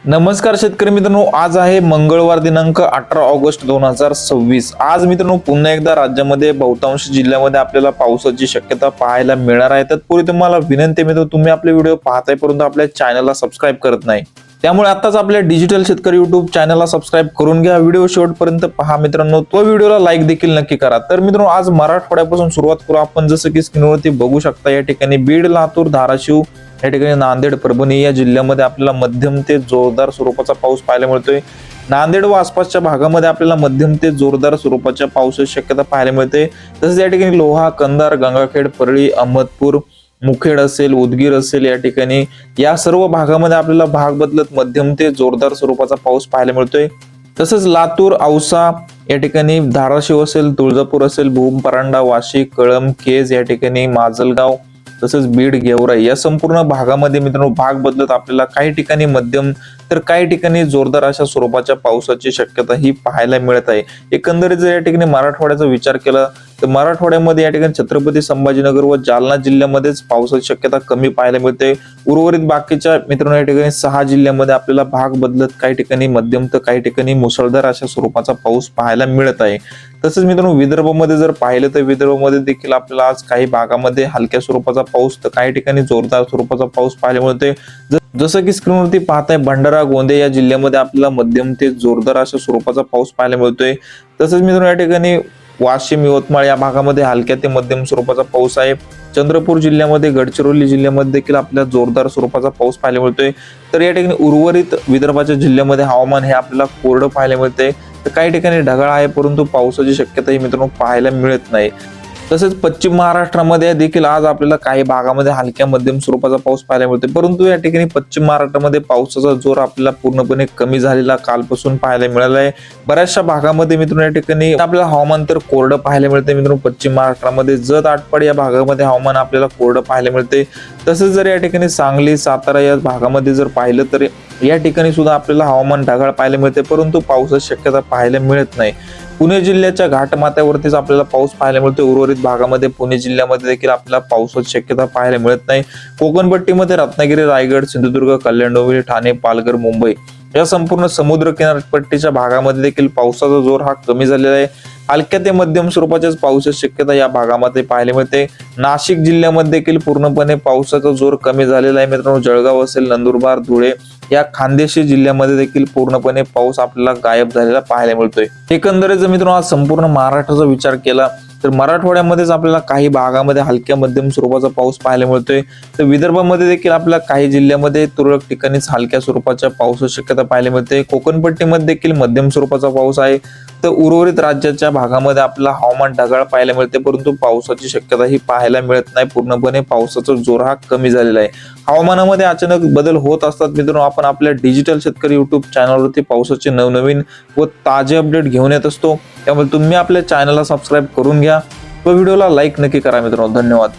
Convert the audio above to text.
नमस्कार शेतकरी मित्रांनो, आज आहे मंगळवार दिनांक 18 ऑगस्ट 2026। आज मित्रांनो पुन्हा एकदा राज्यामध्ये बहुतांश जिल्ह्यामध्ये आपल्याला पावसाची शक्यता पाहायला मिळणार आहे। तत्पूर्वी तुम्हाला विनंती मित्रांनो, तुम्ही आपले व्हिडिओ पाहताय परंतु आपल्या चॅनलला सबस्क्राइब करत नाही, त्यामुळे आताच आपल्या डिजिटल शेतकरी YouTube चॅनलला सबस्क्राइब करून घ्या। व्हिडिओ शेवटपर्यंत पहा मित्रांनो, तो व्हिडिओला लाईक देखील नक्की करा। तर मित्रांनो, आज मराठवाड्यापासून सुरुवात करू आपण। जसं की स्क्रीनवरती बघू शकता, या ठिकाणी बीड, लातूर, धाराशिव, या ठिकाणी नांदेड, परभणी या जिल्ह्यामध्ये आपल्याला मध्यम ते जोरदार स्वरूपाचा पाऊस पाहायला मिळतोय। नांदेड व आसपासच्या भागामध्ये आपल्याला मध्यम ते जोरदार स्वरूपाच्या पावसाची शक्यता पाहायला मिळते। तसेच या ठिकाणी लोहा, कंधार, गंगाखेड, परळी, अहमदपूर, मुखेड असेल, उदगीर असेल, या ठिकाणी या सर्व भागामध्ये आपल्याला भाग बदलत मध्यम ते जोरदार स्वरूपाचा पाऊस पाहायला मिळतोय। तसेच लातूर, औसा, या ठिकाणी धाराशिव असेल, तुळजापूर असेल, भूम, परांडा, वाशी, कळंब, केज, या ठिकाणी माजलगाव, तसेच बीड, गेवराई या संपूर्ण भागामध्ये मित्रांनो भाग बदलत आपल्याला काही ठिकाणी मध्यम तर काही ठिकाणी जोरदार अशा स्वरूपाच्या पावसाची शक्यता ही पाहायला मिळत आहे। एकंदरीत जर या ठिकाणी मराठवाड्याचा विचार केला तर मराठवाड्यामध्ये या ठिकाणी छत्रपती संभाजीनगर व जालना जिल्ह्यामध्येच पावसाची शक्यता कमी पाहायला मिळते। उर्वरित बाकीच्या मित्रांनो या ठिकाणी 6 जिल्ह्यामध्ये आपल्याला भाग बदलत काही ठिकाणी मध्यम तर काही ठिकाणी मुसळधार अशा स्वरूपाचा पाऊस पाहायला मिळत आहे। तसेच मित्रांनो विदर्भामध्ये जर पाहिलं तर विदर्भामध्ये देखील आपल्याला आज काही भागामध्ये हलक्या स्वरूपाचा पाऊस तर काही ठिकाणी जोरदार स्वरूपाचा पाऊस पाहायला मिळतोय। जसं की स्क्रीनवरती पाहताय, भंडारा, गोंदिया या जिल्ह्यामध्ये आपल्याला मध्यम ते जोरदार अशा स्वरूपाचा पाऊस पाहायला मिळतोय। तसेच मित्रांनो या ठिकाणी वाशिम, यवतमाळ या भागामध्ये हलक्या ते मध्यम स्वरूपाचा पाऊस आहे। चंद्रपूर जिल्ह्यामध्ये, गडचिरोली जिल्ह्यामध्ये देखील आपल्याला जोरदार स्वरूपाचा पाऊस पाहायला मिळतोय। तर या ठिकाणी उर्वरित विदर्भाच्या जिल्ह्यामध्ये हवामान हे आपल्याला कोरडं पाहायला मिळते। तर काही ठिकाणी ढगाळ आहे परंतु पावसाची शक्यता ही मित्रांनो पाहायला मिळत नाही। तसेच पश्चिम महाराष्ट्रामध्ये देखील आज आपल्याला काही भागामध्ये हलक्या मध्यम स्वरूपाचा पाऊस पाहायला मिळतो, परंतु या ठिकाणी पश्चिम महाराष्ट्रामध्ये पावसाचा जोर आपल्याला पूर्णपणे कमी झालेला कालपासून पाहायला मिळाला आहे। बऱ्याचशा भागामध्ये मित्रांनो या ठिकाणी आपल्याला हवामान तर कोरडं पाहायला मिळते। मित्रांनो पश्चिम महाराष्ट्रामध्ये जत, आटपाडी या भागामध्ये हवामान आपल्याला कोरडं पाहायला मिळते। तसेच जर या ठिकाणी सांगली, सातारा या भागामध्ये जर पाहिलं तर या ठिकाणी सुद्धा आपल्याला हवामान ढगाळ पाहायला मिळते, परंतु पावसाची शक्यता पाहायला मिळत नाही। पुणे जिल्ह्याच्या घाटमाथ्यावरतीच आपल्याला पाऊस पाहायला मिळतो। उर्वरित भागामध्ये पुणे जिल्ह्यामध्ये देखील आपल्याला पावसाची शक्यता पाहायला मिळत नाही। कोकणपट्टीमध्ये रत्नागिरी, रायगड, सिंधुदुर्ग, कल्याण, डोंबिवली, ठाणे, पालघर, मुंबई या संपूर्ण समुद्र किनारपट्टीच्या भागामध्ये देखील पावसाचा जोर हा कमी झालेला आहे। हलक्या ते मध्यम स्वरूपाच्याच पावसाची शक्यता या भागामध्ये पाहायला मिळते। नाशिक जिल्ह्यामध्ये देखील पूर्णपणे पावसाचा जोर कमी झालेला आहे। मित्रांनो जळगाव असेल, नंदुरबार, धुळे या खानदेशी जिल्ह्यामध्ये देखील पूर्णपणे पाऊस आपल्याला गायब झालेला पाहायला मिळतोय। एकंदरीत जर मित्रांनो आज संपूर्ण महाराष्ट्राचा विचार केला तर मराठवाड्यामध्येच आपल्याला काही भागामध्ये हलक्या मध्यम स्वरूपाचा पाऊस पाहायला मिळतोय। तर विदर्भामध्ये देखील आपल्याला काही जिल्ह्यामध्ये तुरळक ठिकाणीच हलक्या स्वरूपाच्या पावसाची शक्यता पाहायला मिळते। कोकणपट्टीमध्ये देखील मध्यम स्वरूपाचा पाऊस आहे। तर उर्वरित राज्याच्या भागामध्ये आपल्याला हवामान ढगाळ पाहायला मिळते, परंतु पावसाची शक्यता ही पाहायला मिळत नाही। पूर्णपणे पावसाचा जोर हा कमी झालेला आहे। हवामानामध्ये अचानक बदल होत असतात मित्रांनो, आपण आपल्या डिजिटल शेतकरी YouTube चॅनलवरती पावसाचे नवनवीन व ताजे अपडेट घेऊन येत असतो, त्यामुळे तुम्ही आपल्या चॅनलला सबस्क्राइब करून घ्या व व्हिडिओला लाईक नक्की करा मित्रांनो। धन्यवाद।